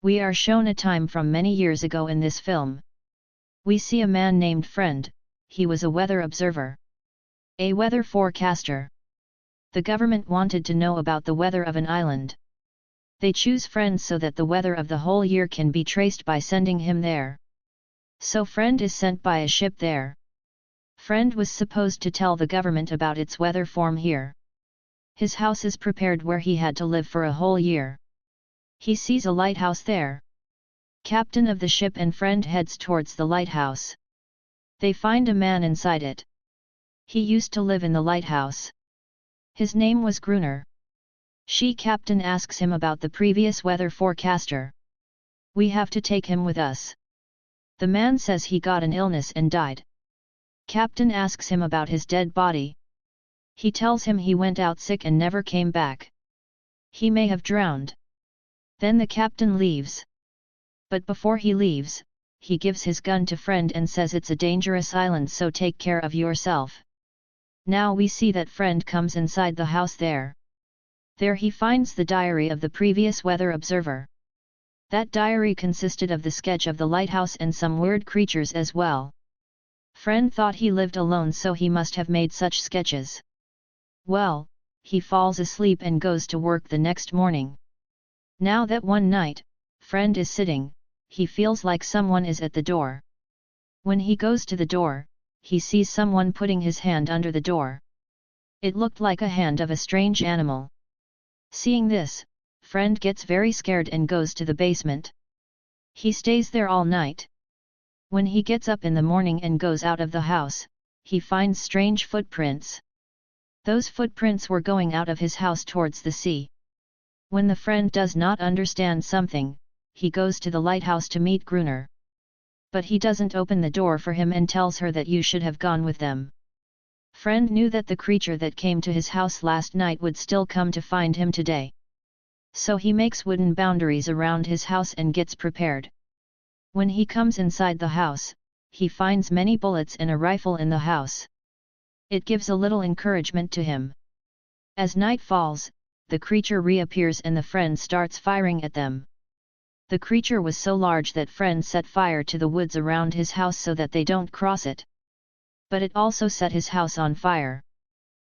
We are shown a time from many years ago in this film. We see a man named Friend. He was a weather observer, a weather forecaster. The government wanted to know about the weather of an island. They choose Friend so that the weather of the whole year can be traced by sending him there. So Friend is sent by a ship there. Friend was supposed to tell the government about its weather form here. His house is prepared where he had to live for a whole year. He sees a lighthouse there. Captain of the ship and Friend heads towards the lighthouse. They find a man inside it. He used to live in the lighthouse. His name was Gruner. Captain asks him about the previous weather forecaster. We have to take him with us. The man says he got an illness and died. Captain asks him about his dead body. He tells him he went out sick and never came back. He may have drowned. Then the captain leaves. But before he leaves, he gives his gun to Friend and says it's a dangerous island, so take care of yourself. Now we see that Friend comes inside the house there. There he finds the diary of the previous weather observer. That diary consisted of the sketch of the lighthouse and some weird creatures as well. Friend thought he lived alone, so he must have made such sketches. Well, he falls asleep and goes to work the next morning. Now that one night, Friend is sitting, he feels like someone is at the door. When he goes to the door, he sees someone putting his hand under the door. It looked like a hand of a strange animal. Seeing this, Friend gets very scared and goes to the basement. He stays there all night. When he gets up in the morning and goes out of the house, he finds strange footprints. Those footprints were going out of his house towards the sea. When the Friend does not understand something, he goes to the lighthouse to meet Gruner. But he doesn't open the door for him and tells her that you should have gone with them. Friend knew that the creature that came to his house last night would still come to find him today. So he makes wooden boundaries around his house and gets prepared. When he comes inside the house, he finds many bullets and a rifle in the house. It gives a little encouragement to him. As night falls, the creature reappears and the Friend starts firing at them. The creature was so large that Friend set fire to the woods around his house so that they don't cross it. But it also set his house on fire.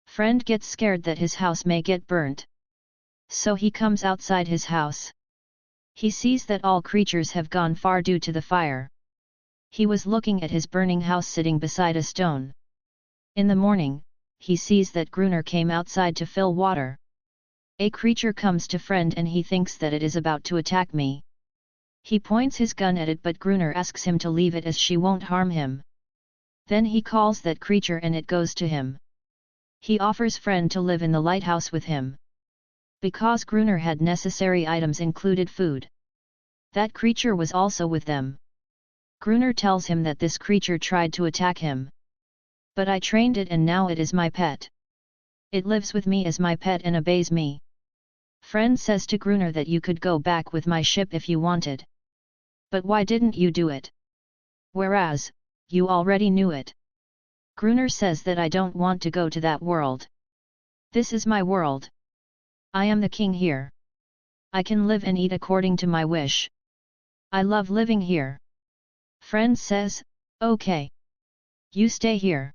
Friend gets scared that his house may get burnt. So he comes outside his house. He sees that all creatures have gone far due to the fire. He was looking at his burning house sitting beside a stone. In the morning, he sees that Gruner came outside to fill water. A creature comes to Friend and he thinks that it is about to attack me. He points his gun at it, but Gruner asks him to leave it as she won't harm him. Then he calls that creature and it goes to him. He offers Friend to live in the lighthouse with him. Because Gruner had necessary items included food. That creature was also with them. Gruner tells him that this creature tried to attack him. But I trained it and now it is my pet. It lives with me as my pet and obeys me. Friend says to Gruner that you could go back with my ship if you wanted. But why didn't you do it? Whereas, you already knew it. Gruner says that I don't want to go to that world. This is my world. I am the king here. I can live and eat according to my wish. I love living here. Friend says, okay. You stay here.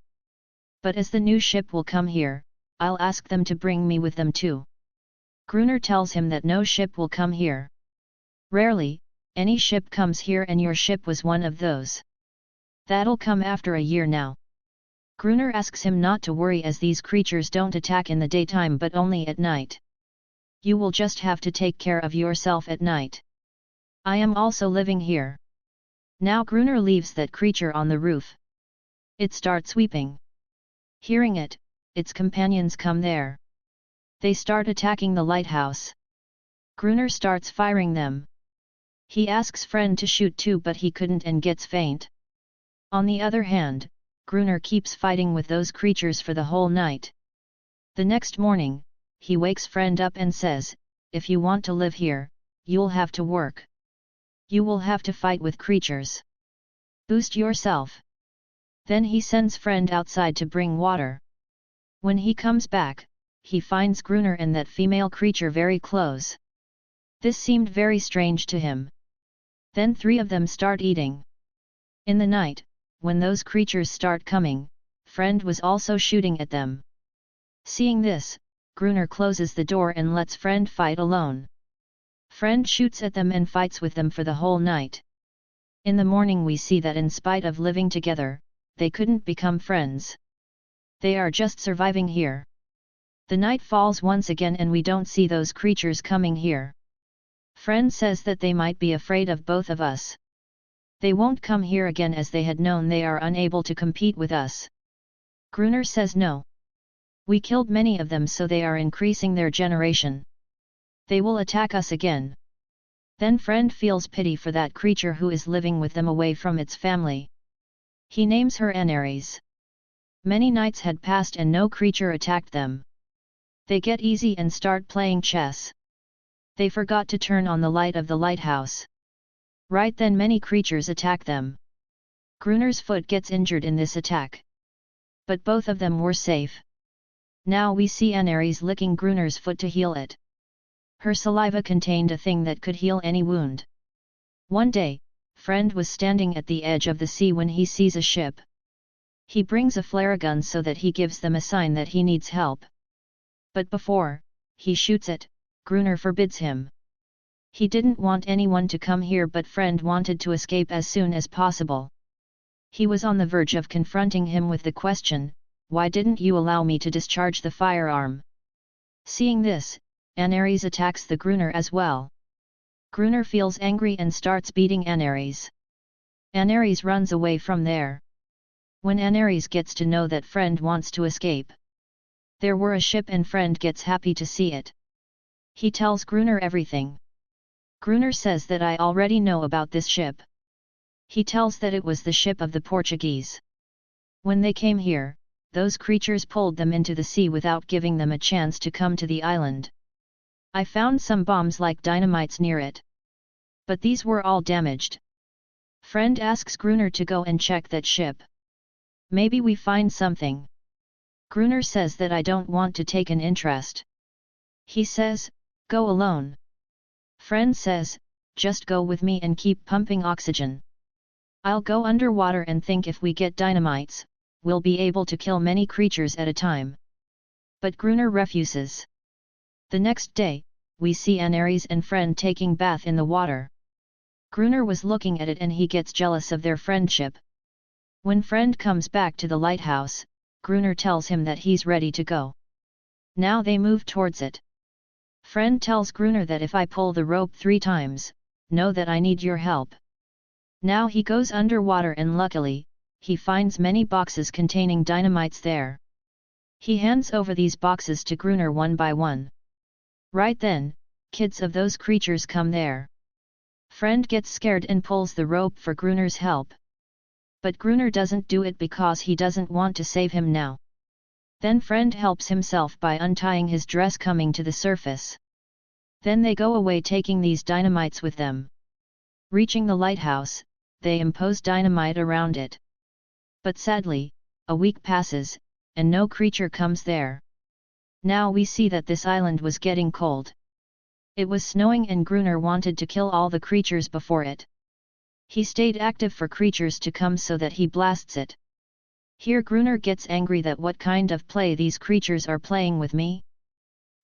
But as the new ship will come here, I'll ask them to bring me with them too. Gruner tells him that no ship will come here. Rarely, any ship comes here and your ship was one of those. That'll come after a year now. Gruner asks him not to worry as these creatures don't attack in the daytime but only at night. You will just have to take care of yourself at night. I am also living here. Now Gruner leaves that creature on the roof. It starts weeping. Hearing it, its companions come there. They start attacking the lighthouse. Gruner starts firing them. He asks Friend to shoot too but he couldn't and gets faint. On the other hand, Gruner keeps fighting with those creatures for the whole night. The next morning, he wakes Friend up and says, if you want to live here, you'll have to work. You will have to fight with creatures. Boost yourself. Then he sends Friend outside to bring water. When he comes back, he finds Gruner and that female creature very close. This seemed very strange to him. Then 3 of them start eating. In the night, when those creatures start coming, Friend was also shooting at them. Seeing this, Gruner closes the door and lets Friend fight alone. Friend shoots at them and fights with them for the whole night. In the morning we see that in spite of living together, they couldn't become friends. They are just surviving here. The night falls once again and we don't see those creatures coming here. Friend says that they might be afraid of both of us. They won't come here again as they had known they are unable to compete with us. Gruner says no. We killed many of them, so they are increasing their generation. They will attack us again. Then Friend feels pity for that creature who is living with them away from its family. He names her Aneries. Many nights had passed and no creature attacked them. They get easy and start playing chess. They forgot to turn on the light of the lighthouse. Right then many creatures attack them. Gruner's foot gets injured in this attack. But both of them were safe. Now we see Aneries licking Gruner's foot to heal it. Her saliva contained a thing that could heal any wound. One day, Friend was standing at the edge of the sea when he sees a ship. He brings a flare gun so that he gives them a sign that he needs help. But before he shoots it, Gruner forbids him. He didn't want anyone to come here, but Friend wanted to escape as soon as possible. He was on the verge of confronting him with the question, "Why didn't you allow me to discharge the firearm?" Seeing this, Aneries attacks the Gruner as well. Gruner feels angry and starts beating Aneries. Aneries runs away from there. When Aneries gets to know that Friend wants to escape, there were a ship and Friend gets happy to see it. He tells Gruner everything. Gruner says that I already know about this ship. He tells that it was the ship of the Portuguese. When they came here, those creatures pulled them into the sea without giving them a chance to come to the island. I found some bombs like dynamites near it. But these were all damaged. Friend asks Gruner to go and check that ship. Maybe we find something. Gruner says that I don't want to take an interest. He says, "Go alone." Friend says, "Just go with me and keep pumping oxygen. I'll go underwater and think if we get dynamites, we'll be able to kill many creatures at a time." But Gruner refuses. The next day, we see Aneries and Friend taking bath in the water. Gruner was looking at it and he gets jealous of their friendship. When Friend comes back to the lighthouse, Gruner tells him that he's ready to go. Now they move towards it. Friend tells Gruner that if I pull the rope 3 times, know that I need your help. Now he goes underwater and luckily, he finds many boxes containing dynamites there. He hands over these boxes to Gruner one by one. Right then, kids of those creatures come there. Friend gets scared and pulls the rope for Gruner's help. But Gruner doesn't do it because he doesn't want to save him now. Then Friend helps himself by untying his dress, coming to the surface. Then they go away taking these dynamites with them. Reaching the lighthouse, they impose dynamite around it. But sadly, a week passes, and no creature comes there. Now we see that this island was getting cold. It was snowing and Gruner wanted to kill all the creatures before it. He stayed active for creatures to come so that he blasts it. Here Gruner gets angry that what kind of play these creatures are playing with me.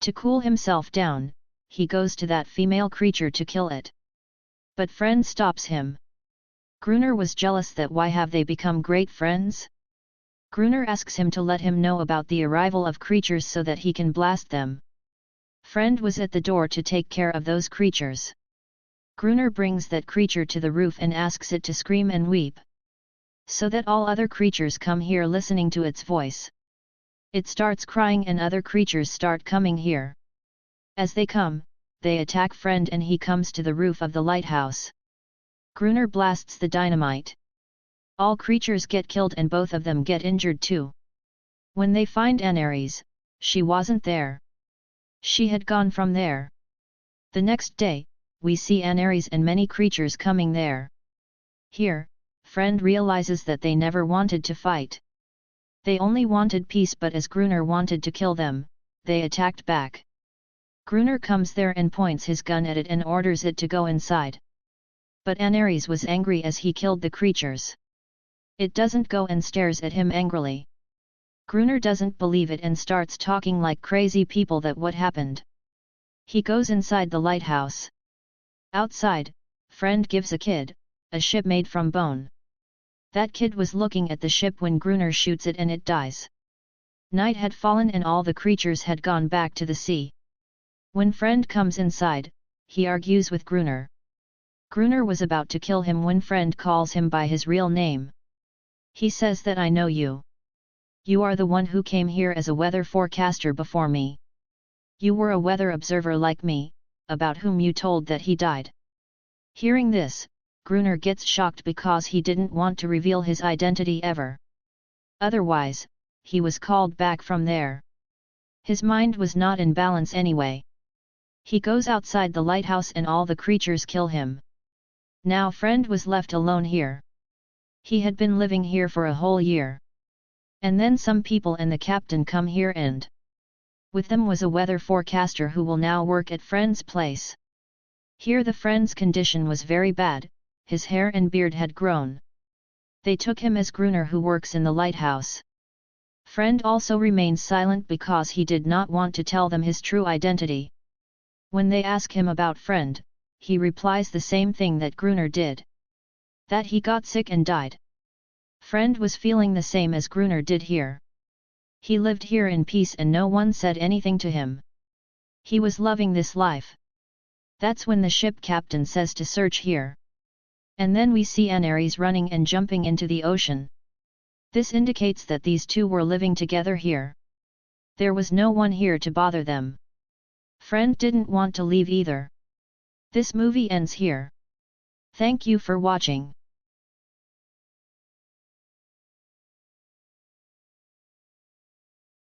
To cool himself down, he goes to that female creature to kill it. But Friend stops him. Gruner was jealous that why have they become great friends? Gruner asks him to let him know about the arrival of creatures so that he can blast them. Friend was at the door to take care of those creatures. Gruner brings that creature to the roof and asks it to scream and weep, so that all other creatures come here listening to its voice. It starts crying and other creatures start coming here. As they come, they attack Friend and he comes to the roof of the lighthouse. Gruner blasts the dynamite. All creatures get killed and both of them get injured too. When they find Aneries, she wasn't there. She had gone from there. The next day, we see Aneries and many creatures coming there. Here, Friend realizes that they never wanted to fight. They only wanted peace, but as Gruner wanted to kill them, they attacked back. Gruner comes there and points his gun at it and orders it to go inside. But Aries was angry as he killed the creatures. It doesn't go and stares at him angrily. Gruner doesn't believe it and starts talking like crazy people that what happened. He goes inside the lighthouse. Outside, Friend gives a kid a ship made from bone. That kid was looking at the ship when Gruner shoots it and it dies. Night had fallen and all the creatures had gone back to the sea. When Friend comes inside, he argues with Gruner. Gruner was about to kill him when Friend calls him by his real name. He says that I know you. You are the one who came here as a weather forecaster before me. You were a weather observer like me, about whom you told that he died. Hearing this, Gruner gets shocked because he didn't want to reveal his identity ever. Otherwise, he was called back from there. His mind was not in balance anyway. He goes outside the lighthouse and all the creatures kill him. Now Friend was left alone here. He had been living here for a whole year. And then some people and the captain come here and with them was a weather forecaster who will now work at Friend's place. Here the Friend's condition was very bad, his hair and beard had grown. They took him as Gruner who works in the lighthouse. Friend also remains silent because he did not want to tell them his true identity. When they ask him about Friend, he replies the same thing that Gruner did. That he got sick and died. Friend was feeling the same as Gruner did here. He lived here in peace and no one said anything to him. He was loving this life. That's when the ship captain says to search here. And then we see Aries running and jumping into the ocean. This indicates that these two were living together here. There was no one here to bother them. Friend didn't want to leave either. This movie ends here. Thank you for watching.